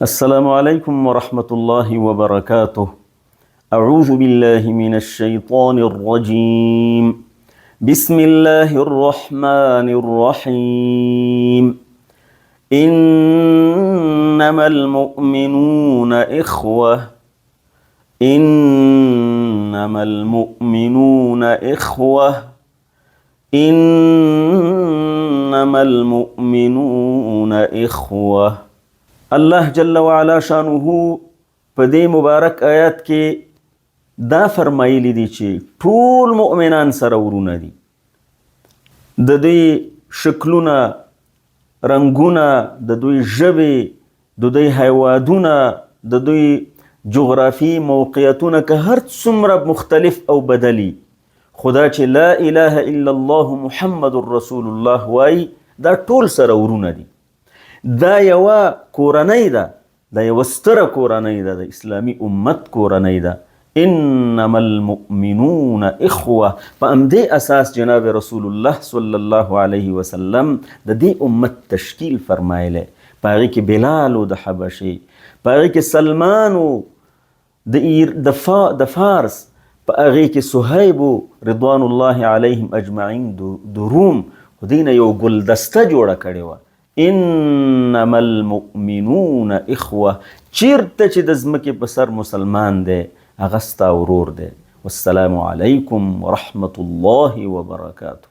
السلام عليكم ورحمة الله وبركاته. أعوذ بالله من الشيطان الرجيم. بسم الله الرحمن الرحيم. إنما المؤمنون إخوة. إنما المؤمنون إخوة. إنما المؤمنون إخوة. الله جل وعلا شانه په دې مبارک آیات کې دا فرمایلی دی چې ټول مؤمنان سره ورونه دي. د دوی شکلونه، رنګونه، د دوی ژبې، د دوی هیوادونه، د دوی جغرافي موقعیتونه که هر څومره مختلف او بدلی، خدا چې لا اله الا الله محمد رسول الله وای دا ټول سره ورونه دي. دا یوه کورنۍ ده، دا یوه ستره کورنۍ ده، د اسلامي امت کورنۍ ده. انما المؤمنون اخوه. په همدې اساس جناب رسول الله صلی الله علیه وسلم د دې امت تشکیل فرمایلی. په هغې کې بلال و د حبشې، په هغې کې سلمان و د فارس، په هغې کې صهیب و رضوان الله علیهم اجمعین د روم. خو دې نه یو ګلدسته جوړه کړې وه. انما المؤمنون اخوه. چیرته چې د ځمکې په سر مسلمان دی هغه ستا ورور دی. والسلام علیکم ورحمة الله وبرکاته.